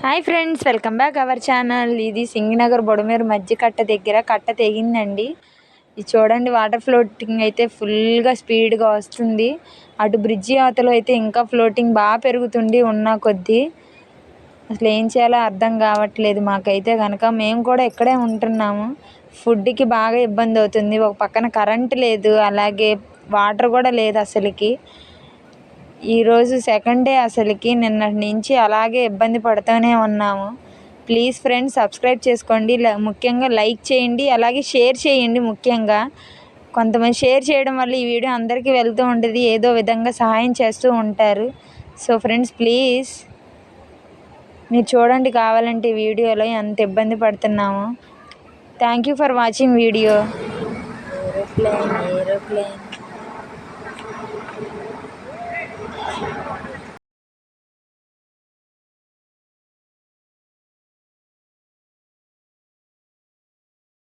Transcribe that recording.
Hi friends, welcome back our channel. ఇది సింగనగర్ బొడమేరు మధ్య కట్ట దగ్గర కట్ట తెగిందండి. ఇది చూడండి, వాటర్ ఫ్లోటింగ్ అయితే ఫుల్గా స్పీడ్గా వస్తుంది. అటు బ్రిడ్జి అవతల అయితే ఇంకా ఫ్లోటింగ్ బాగా పెరుగుతుంది ఉన్న కొద్దీ. అసలు ఏం చేయాలో అర్థం కావట్లేదు మాకైతే కనుక. మేము కూడా ఇక్కడే ఉంటున్నాము. ఫుడ్కి బాగా ఇబ్బంది అవుతుంది. ఒక పక్కన కరెంట్ లేదు, అలాగే వాటర్ కూడా లేదు అసలుకి. ఈరోజు సెకండ్ డే. అసలుకి నిన్నటి నుంచి అలాగే ఇబ్బంది పడుతూనే ఉన్నాము. ప్లీజ్ ఫ్రెండ్స్, సబ్స్క్రైబ్ చేసుకోండి, ముఖ్యంగా లైక్ చేయండి, అలాగే షేర్ చేయండి. ముఖ్యంగా కొంతమంది షేర్ చేయడం వల్ల ఈ వీడియో అందరికీ వెళ్తూ ఉంటుంది, ఏదో విధంగా సహాయం చేస్తూ ఉంటారు. సో ఫ్రెండ్స్, ప్లీజ్ మీరు చూడండి కావాలంటే వీడియోలో ఎంత ఇబ్బంది పడుతున్నాము. Thank you for watching video. Aeroplane